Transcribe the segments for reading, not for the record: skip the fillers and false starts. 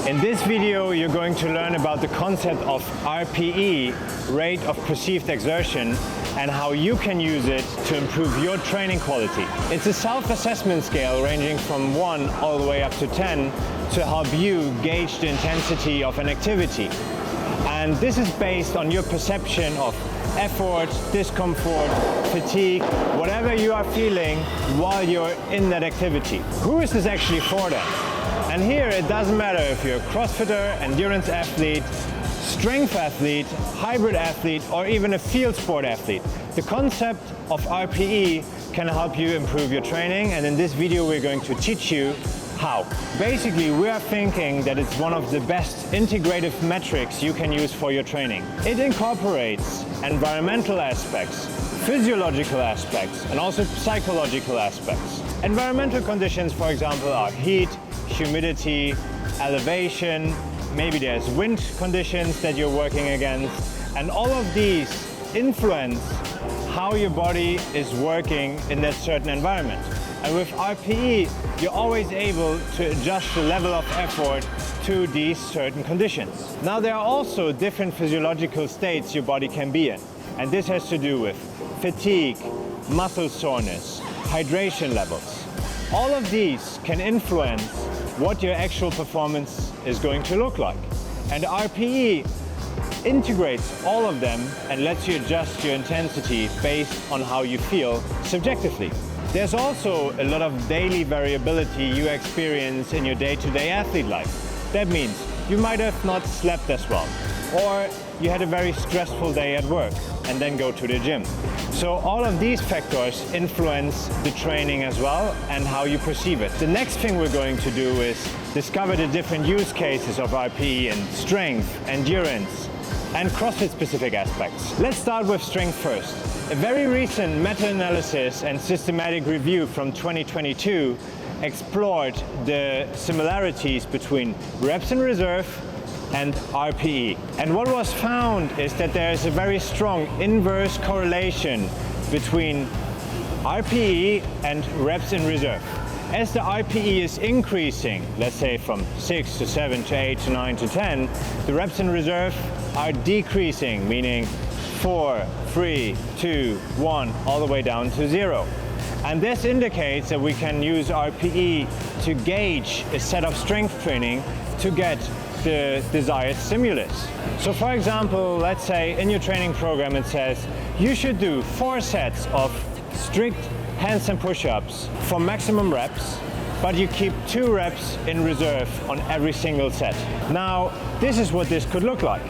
In this video, you're going to learn about the concept of RPE, rate of perceived exertion, and how you can use it to improve your training quality. It's a self-assessment scale ranging from 1 all the way up to 10 to help you gauge the intensity of an activity. And this is based on your perception of effort, discomfort, fatigue, whatever you are feeling while you're in that activity. Who is this actually for then? And here it doesn't matter if you're a CrossFitter, endurance athlete, strength athlete, hybrid athlete, or even a field sport athlete. The concept of RPE can help you improve your training, and in this video we're going to teach you how. Basically, we are thinking that it's one of the best integrative metrics you can use for your training. It incorporates environmental aspects, physiological aspects, and also psychological aspects. Environmental conditions, for example, are heat, humidity, elevation, maybe there's wind conditions that you're working against, and all of these influence how your body is working in that certain environment. And with RPE, you're always able to adjust the level of effort to these certain conditions. Now, there are also different physiological states your body can be in, and this has to do with fatigue, muscle soreness, hydration levels. All of these can influence what your actual performance is going to look like. And RPE integrates all of them and lets you adjust your intensity based on how you feel subjectively. There's also a lot of daily variability you experience in your day-to-day athlete life. That means you might have not slept as well, or you had a very stressful day at work and then go to the gym. So all of these factors influence the training as well and how you perceive it. The next thing we're going to do is discover the different use cases of RPE in strength, endurance, and CrossFit specific aspects. Let's start with strength first. A very recent meta-analysis and systematic review from 2022 explored the similarities between reps in reserve and RPE. And what was found is that there is a very strong inverse correlation between RPE and reps in reserve. As the RPE is increasing, let's say from 6 to 7 to 8 to 9 to 10, the reps in reserve are decreasing, meaning 4, 3, 2, 1, all the way down to 0. And this indicates that we can use RPE to gauge a set of strength training to get the desired stimulus. So for example, let's say in your training program it says you should do 4 sets of strict handstand push-ups for maximum reps, but you keep 2 reps in reserve on every single set. Now, this is what this could look like.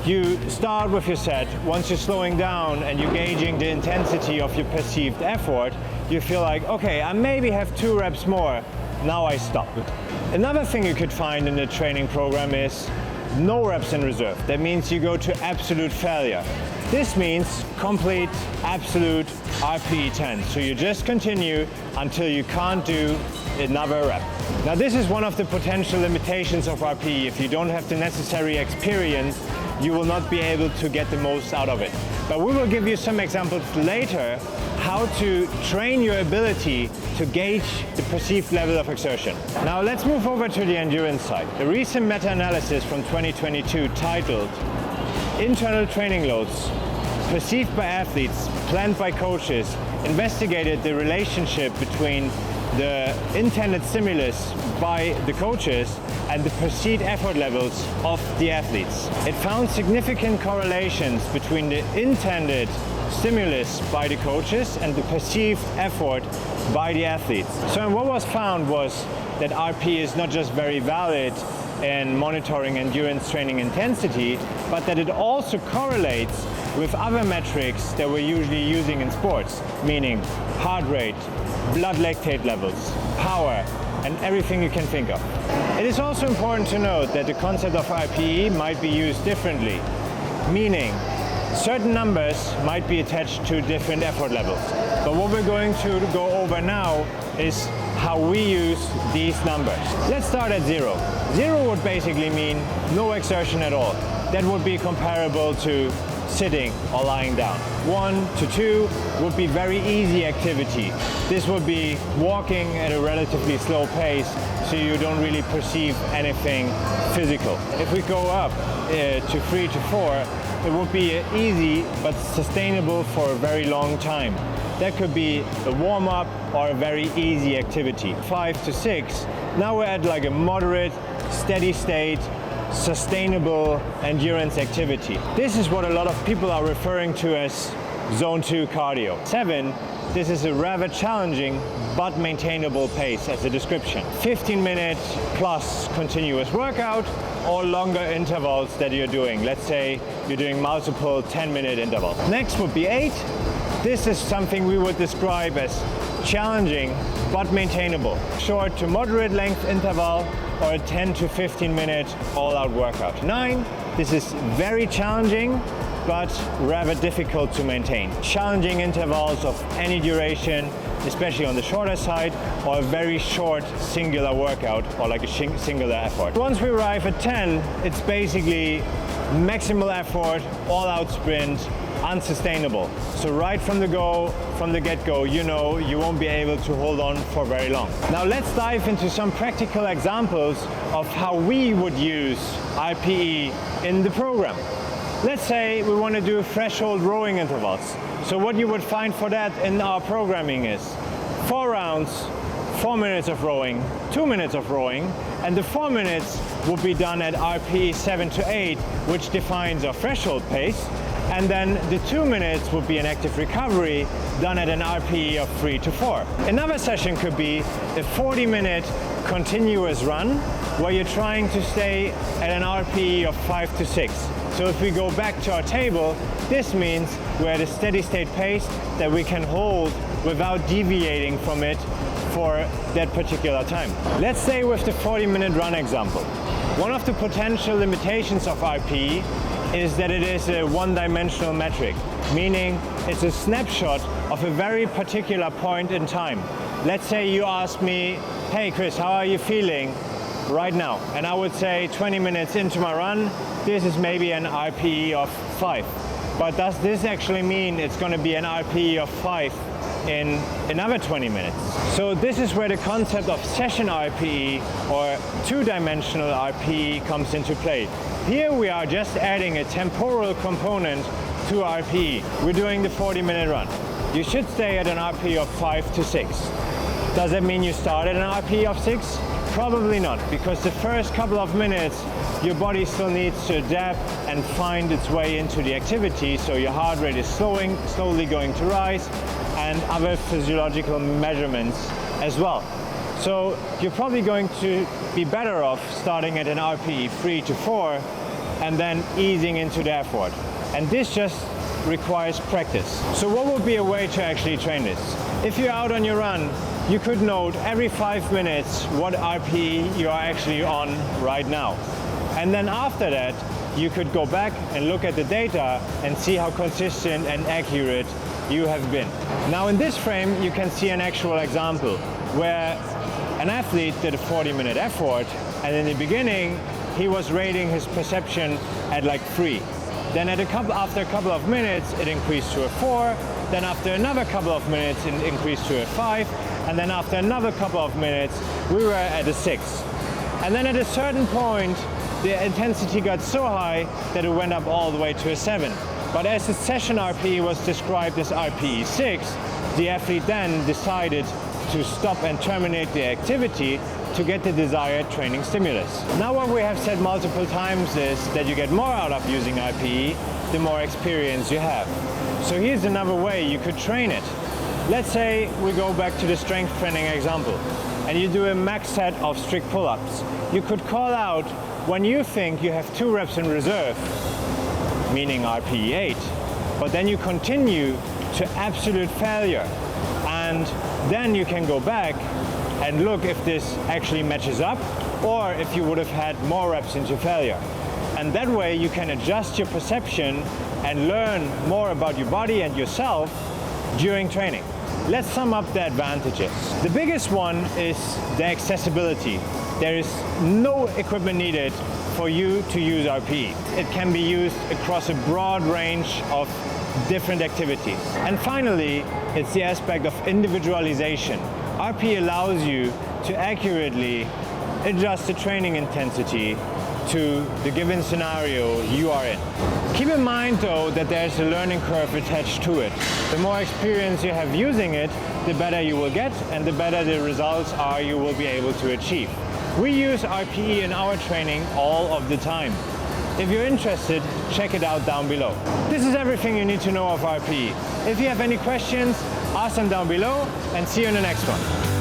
You start with your set. Once you're slowing down and you're gauging the intensity of your perceived effort, you feel like, okay, I maybe have 2 reps more, now I stop. Another thing you could find in the training program is no reps in reserve. That means you go to absolute failure. This means complete, absolute RPE 10. So you just continue until you can't do another rep. Now, this is one of the potential limitations of RPE. If you don't have the necessary experience, you will not be able to get the most out of it. But we will give you some examples later how to train your ability to gauge the perceived level of exertion. Now let's move over to the endurance side. A recent meta-analysis from 2022 titled Internal Training Loads Perceived by Athletes, Planned by Coaches investigated the relationship between the intended stimulus by the coaches and the perceived effort levels of the athletes. It found significant correlations between the intended stimulus by the coaches and the perceived effort by the athletes. So what was found was that RPE is not just very valid in monitoring endurance training intensity, but that it also correlates with other metrics that we're usually using in sports, meaning heart rate, blood lactate levels, power, and everything you can think of. It is also important to note that the concept of RPE might be used differently, meaning certain numbers might be attached to different effort levels. But what we're going to go over now is how we use these numbers. Let's start at 0. 0 would basically mean no exertion at all. That would be comparable to sitting or lying down. 1 to 2 would be very easy activity. This would be walking at a relatively slow pace, so you don't really perceive anything physical. If we go up to 3 to 4, it would be easy but sustainable for a very long time. That could be a warm-up or a very easy activity. 5 to 6, now we're at like a moderate, steady state, sustainable endurance activity. This is what a lot of people are referring to as zone 2 cardio. 7, this is a rather challenging but maintainable pace as a description. 15-minute plus continuous workout or longer intervals that you're doing. Let's say you're doing multiple 10-minute intervals. Next would be 8. This is something we would describe as challenging but maintainable. Short to moderate length interval or a 10 to 15-minute all-out workout. 9, this is very challenging but rather difficult to maintain. Challenging intervals of any duration, especially on the shorter side, or a very short singular workout or like a singular effort. Once we arrive at 10, it's basically maximal effort, all-out sprint, unsustainable. So right from the get-go, you know you won't be able to hold on for very long. Now let's dive into some practical examples of how we would use RPE in the program. Let's say we want to do threshold rowing intervals. So what you would find for that in our programming is 4 rounds, 4 minutes of rowing, 2 minutes of rowing, and the 4 minutes will be done at RPE 7 to 8, which defines our threshold pace. And then the 2 minutes would be an active recovery done at an RPE of 3 to 4. Another session could be a 40-minute continuous run where you're trying to stay at an RPE of 5 to 6. So if we go back to our table, this means we're at a steady state pace that we can hold without deviating from it for that particular time. Let's stay with the 40-minute run example. One of the potential limitations of RPE is that it is a one-dimensional metric, meaning it's a snapshot of a very particular point in time. Let's say you ask me, hey Chris, how are you feeling right now? And I would say 20 minutes into my run, this is maybe an RPE of 5. But does this actually mean it's going to be an RPE of 5 in another 20 minutes? So this is where the concept of session RPE or two-dimensional RPE comes into play. Here we are just adding a temporal component to RPE. We're doing the 40-minute run. You should stay at an RPE of 5 to 6. Does that mean you start at an RPE of 6? Probably not, because the first couple of minutes your body still needs to adapt and find its way into the activity, so your heart rate is slowly going to rise, and other physiological measurements as well. So you're probably going to be better off starting at an RPE 3 to 4 and then easing into the effort. And this just requires practice. So what would be a way to actually train this? If you're out on your run, you could note every 5 minutes what RPE you are actually on right now. And then after that, you could go back and look at the data and see how consistent and accurate you have been. Now in this frame, you can see an actual example where an athlete did a 40-minute effort, and in the beginning, he was rating his perception at like 3. Then after a couple of minutes, it increased to a 4. Then after another couple of minutes, it increased to a 5. And then after another couple of minutes, we were at a 6. And then at a certain point, the intensity got so high that it went up all the way to a 7. But as the session RPE was described as RPE 6, the athlete then decided to stop and terminate the activity to get the desired training stimulus. Now what we have said multiple times is that you get more out of using RPE the more experience you have. So here's another way you could train it. Let's say we go back to the strength training example and you do a max set of strict pull-ups. You could call out when you think you have 2 reps in reserve, meaning RPE 8, but then you continue to absolute failure. And then you can go back and look if this actually matches up or if you would have had more reps into failure. And that way you can adjust your perception and learn more about your body and yourself during training. Let's sum up the advantages. The biggest one is the accessibility. There is no equipment needed for you to use RPE. It can be used across a broad range of different activities. And finally, it's the aspect of individualization. RPE allows you to accurately adjust the training intensity to the given scenario you are in. Keep in mind though that there's a learning curve attached to it. The more experience you have using it, the better you will get and the better the results are you will be able to achieve. We use RPE in our training all of the time. If you're interested, check it out down below. This is everything you need to know of RPE. If you have any questions, ask them down below and see you in the next one.